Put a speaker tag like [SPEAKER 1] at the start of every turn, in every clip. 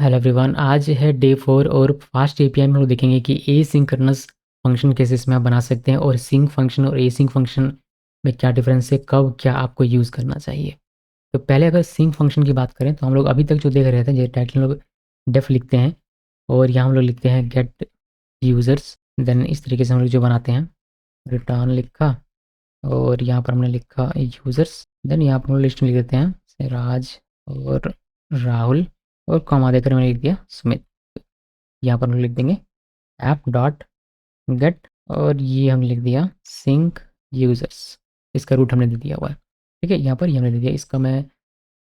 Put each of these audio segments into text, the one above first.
[SPEAKER 1] Hello everyone, आज है day 4 और फास्ट एपीआई में हम लोग देखेंगे कि एसिंक्रोनस फंक्शन कैसे इसमें आप बना सकते हैं और सिंक फंक्शन और एसिंक फंक्शन में क्या डिफरेंस है, कब क्या आपको यूज़ करना चाहिए। तो पहले अगर सिंक फंक्शन की बात करें तो हम लोग अभी तक जो देख रहे थे, जैसे टाइटल में लोग डेफ लिखते हैं और यहाँ हम लोग लिखते हैं गेट यूज़र्स। देन इस तरीके से हम लोग जो बनाते हैं, रिटर्न लिखा और यहाँ पर हमने लिखा यूज़र्स। देन यहाँ पर हम लिस्ट में लिख देते हैं जैसे राज और राहुल और कॉमा देकर मैंने लिख दिया सुमित। यहाँ पर हम लिख देंगे ऐप डॉट गेट और ये हम लिख दिया सिंक यूज़र्स। इसका रूट हमने दे दिया हुआ है। ठीक है, यहाँ पर ये हमने दे दिया। इसका मैं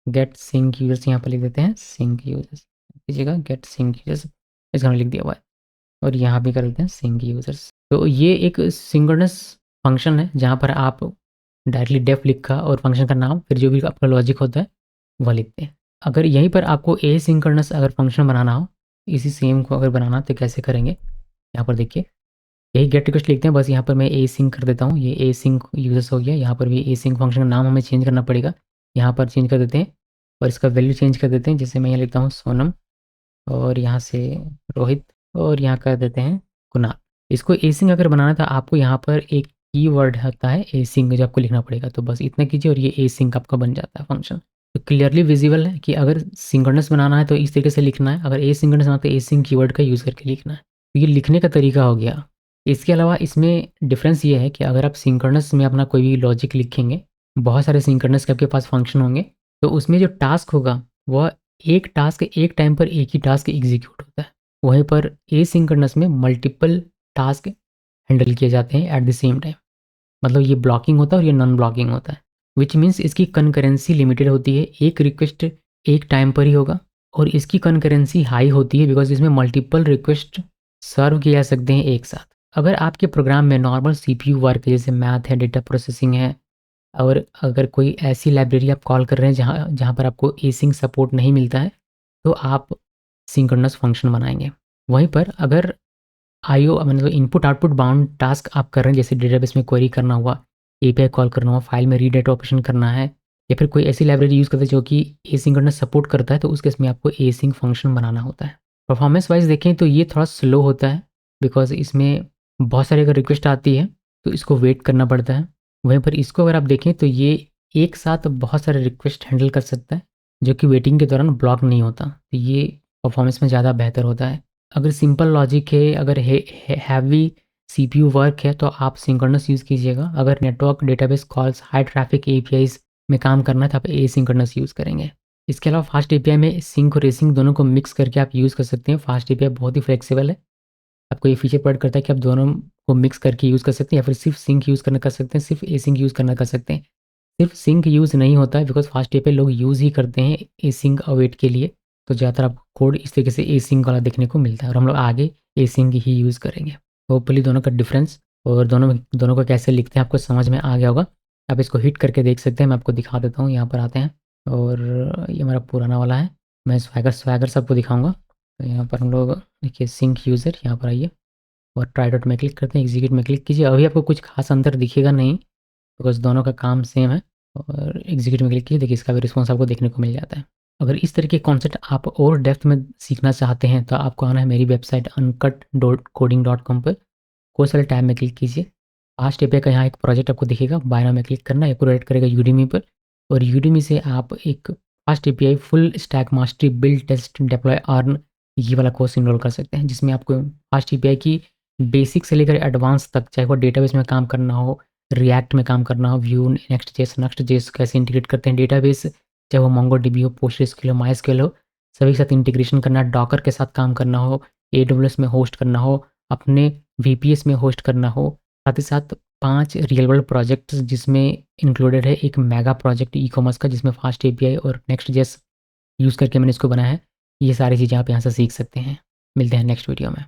[SPEAKER 1] गेट सिंक यूज़र्स यहाँ पर लिख देते हैं सिंक यूज़र्स। कीजिएगा गेट सिंक यूज़र्स, इसका हमने लिख दिया हुआ है और यहाँ भी कर देते हैं सिंक यूज़र्स। तो ये एक सिंक्रोनस फंक्शन है जहाँ पर आप डायरेक्टली डेफ लिखा और फंक्शन का नाम फिर जो भी आपका लॉजिक होता है वह लिखते हैं। अगर यहीं पर आपको एसिंक्रोनस अगर फंक्शन बनाना हो, इसी सेम को अगर बनाना तो कैसे करेंगे, यहाँ पर देखिए यही गेट रिक्वेस्ट लिखते हैं। बस यहाँ पर मैं ए सिंक कर देता हूँ, ये ए सिंक यूजर्स हो गया। यहाँ पर भी ए सिंक फंक्शन का नाम हमें चेंज करना पड़ेगा, यहाँ पर चेंज कर देते हैं और इसका वैल्यू चेंज कर देते हैं। जैसे मैं यहाँ लिखता हूँ सोनम और यहाँ से रोहित और यहाँ कर देते हैं कुणाल। इसको ए सिंक अगर बनाना था आपको यहाँ पर एक कीवर्ड होता है ए सिंक जो आपको लिखना पड़ेगा, तो बस इतना कीजिए और ये ए सिंक आपका बन जाता है फंक्शन। तो क्लियरली विजिबल है कि अगर सिंक्रोनस बनाना है तो इस तरीके से लिखना है, अगर ए सिंक्रोनस बनाना है तो ए सिंक कीवर्ड का यूज़ करके लिखना है। तो ये लिखने का तरीका हो गया। इसके अलावा इसमें डिफरेंस ये है कि अगर आप सिंक्रोनस में अपना कोई भी लॉजिक लिखेंगे, बहुत सारे सिंक्रोनस के आपके पास फंक्शन होंगे, तो उसमें जो टास्क होगा वह एक टास्क एक टाइम पर एक ही टास्क एग्जीक्यूट होता है। वहीं पर एसिंक्रोनस में मल्टीपल टास्क हैंडल किए जाते हैं एट द सेम टाइम। मतलब ये ब्लॉकिंग होता है और ये नॉन ब्लॉकिंग होता है, विच मीन्स इसकी कंकरेंसी लिमिटेड होती है। एक रिक्वेस्ट एक टाइम पर ही होगा और इसकी कंकरेंसी हाई होती है बिकॉज इसमें मल्टीपल रिक्वेस्ट सर्व किए जा सकते हैं एक साथ। अगर आपके प्रोग्राम में नॉर्मल सीपीयू वर्क जैसे मैथ है, डेटा प्रोसेसिंग है, और अगर कोई ऐसी लाइब्रेरी आप कॉल कर रहे हैं जहाँ जहाँ पर आपको एसिंक सपोर्ट नहीं मिलता है, तो आप सिंक्रोनस फंक्शन बनाएंगे। वहीं पर अगर आईओ मतलब इनपुट आउटपुट बाउंड टास्क आप कर रहे हैं, जैसे डेटाबेस में क्वेरी करना हुआ, एपीआई कॉल करना हुआ, फाइल में रीड डेटा ऑपरेशन करना है, या फिर कोई ऐसी लाइब्रेरी यूज़ करते हैं जो कि एसिंक्रोनस सपोर्ट करता है, तो उस केस में आपको एसिंक फंक्शन बनाना होता है। परफॉर्मेंस वाइज देखें तो ये थोड़ा स्लो होता है बिकॉज इसमें बहुत सारी अगर रिक्वेस्ट आती है तो इसको वेट करना पड़ता है। वहीं पर इसको अगर आप देखें तो ये एक साथ बहुत सारे रिक्वेस्ट हैंडल कर सकता है जो कि वेटिंग के दौरान ब्लॉक नहीं होता, तो ये परफॉर्मेंस में ज़्यादा बेहतर होता है। अगर सिंपल लॉजिक है, अगर हैवी सीपीयू वर्क है तो आप सिंक्रोनस यूज़ कीजिएगा। अगर network database calls high traffic APIs में काम करना है तो आप एसिंक्रोनस यूज़ करेंगे। इसके अलावा फास्ट एपीआई में सिंक और रेसिंग दोनों को मिक्स करके आप यूज़ कर सकते हैं। फास्ट एपीआई बहुत ही फ्लेक्सिबल है, आपको ये फीचर प्रोवाइड करता है कि आप दोनों को मिक्स करके यूज़ कर सकते हैं, या फिर सिर्फ सिंक यूज़ करना कर सकते हैं, सिर्फ एसिंक यूज़ करना कर सकते हैं। सिर्फ सिंक यूज़ नहीं होता है बिकॉज फास्ट एपीआई लोग यूज़ ही करते हैं एसिंक अवेट के लिए, तो ज़्यादातर आपको कोड इस तरीके से एसिंक वाला देखने को मिलता है और हम लोग आगे एसिंक ही यूज़ करेंगे। होपफुली दोनों का डिफरेंस और दोनों को कैसे लिखते हैं आपको समझ में आ गया होगा। आप इसको हिट करके देख सकते हैं, मैं आपको दिखा देता हूँ। यहाँ पर आते हैं और ये हमारा पुराना वाला है, मैं स्वैगर स्वैगर सबको दिखाऊंगा। तो यहाँ पर हम लोग देखिए सिंक यूज़र, यहाँ पर आइए और ट्राई डॉट में क्लिक करते हैं, एग्जीक्यूट में क्लिक कीजिए। अभी आपको कुछ खास अंतर दिखेगा नहीं बिकॉज दोनों का काम सेम है। और एग्जीक्यूट में क्लिक कीजिए, देखिए इसका भी रिस्पॉन्स आपको देखने को मिल जाता है। अगर इस तरह के कॉन्सेप्ट आप और डेप्थ में सीखना चाहते हैं तो आपको आना है मेरी वेबसाइट uncut.coding.com पर। कोर्स वाले टैब में क्लिक कीजिए। फास्ट एपीआई का यहाँ एक प्रोजेक्ट आपको दिखेगा, बाय नाउ में क्लिक करना है, आपको डायरेक्ट करेगा यूडीमी पर और यूडीमी से आप एक fast API full stack mastery build test deploy earn ये वाला कोर्स इनरोल कर सकते हैं, जिसमें आपको फास्ट एपीआई की बेसिक से लेकर एडवांस तक, चाहे वो डेटाबेस में काम करना हो, रिएक्ट में काम करना हो, व्यू, नेक्स्ट जेस कैसे इंटीग्रेट करते हैं डेटाबेस, चाहे वो मोंगोडीबी हो, पोस्टग्रेसक्यूएल हो, माइस्क्यूएल हो, सभी के साथ इंटीग्रेशन करना, डॉकर के साथ काम करना हो, एडब्ल्यूएस में होस्ट करना हो, अपने वीपीएस में होस्ट करना हो, साथ ही साथ 5 रियल वर्ल्ड प्रोजेक्ट्स जिसमें इंक्लूडेड है एक मेगा प्रोजेक्ट ई कॉमर्स का जिसमें फास्ट एपीआई और नेक्स्ट जेस यूज़ करके मैंने इसको बनाया है। ये सारी चीज़ें आप यहाँ से सीख सकते हैं। मिलते हैं नेक्स्ट वीडियो में।